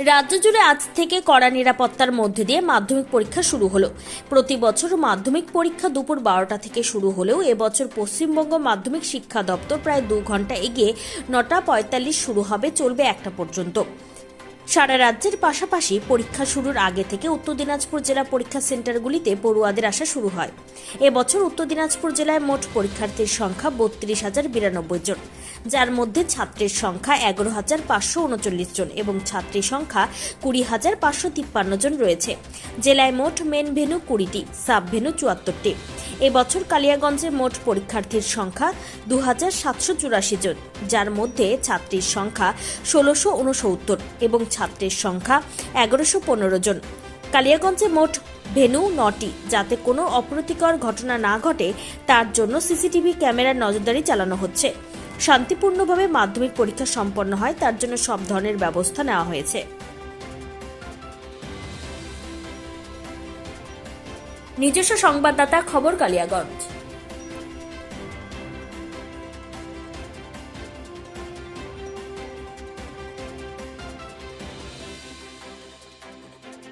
রাজ্য জুড়ে আজ থেকে কড়া নিরাপত্তার মধ্যে দিয়ে মাধ্যমিক পরীক্ষা শুরু হলো। প্রতি বছর মাধ্যমিক পরীক্ষা দুপুর 12টা থেকে শুরু হলেও এবছর পশ্চিমবঙ্গ মাধ্যমিক শিক্ষা দপ্তর প্রায় 2 ঘন্টা এগিয়ে 9:45 শুরু হবে, চলবে 1টা পর্যন্ত। সারা রাজ্যের পাশাপাশি পরীক্ষা শুরুর আগে থেকে উত্তর দিনাজপুর জেলা পরীক্ষা সেন্টারগুলিতে পড়ুয়াদের আসা শুরু হয়। এবছর উত্তর দিনাজপুর জেলায় মোট পরীক্ষার্থীর সংখ্যা 32,092 জন, যার মধ্যে ছাত্রের সংখ্যা 11,539 জন এবং ছাত্রীর সংখ্যা 20,553 জন রয়েছে। জেলায় মোট মেন ভেন্যু 20টি, সাব ভেন্যু 74টি। এবছর কালিয়াগঞ্জে মোট পরীক্ষার্থীর সংখ্যা 2,784 জন, যার মধ্যে ছাত্রীর সংখ্যা 1,669 এবং ছাত্রের সংখ্যা 1,115 জন। কালিয়াগঞ্জে মোট ভেন্যু 9টি, যাতে কোনো অপ্রীতিকর ঘটনা না ঘটে তার জন্য সিসিটিভি ক্যামেরার নজরদারি চালানো হচ্ছে। শান্তিপূর্ণভাবে মাধ্যমিক পরীক্ষা সম্পন্ন হয় তার জন্য সব ধরনের ব্যবস্থা নেওয়া হয়েছে। নিজস্ব সংবাদদাতা, খবর কালিয়াগঞ্জ।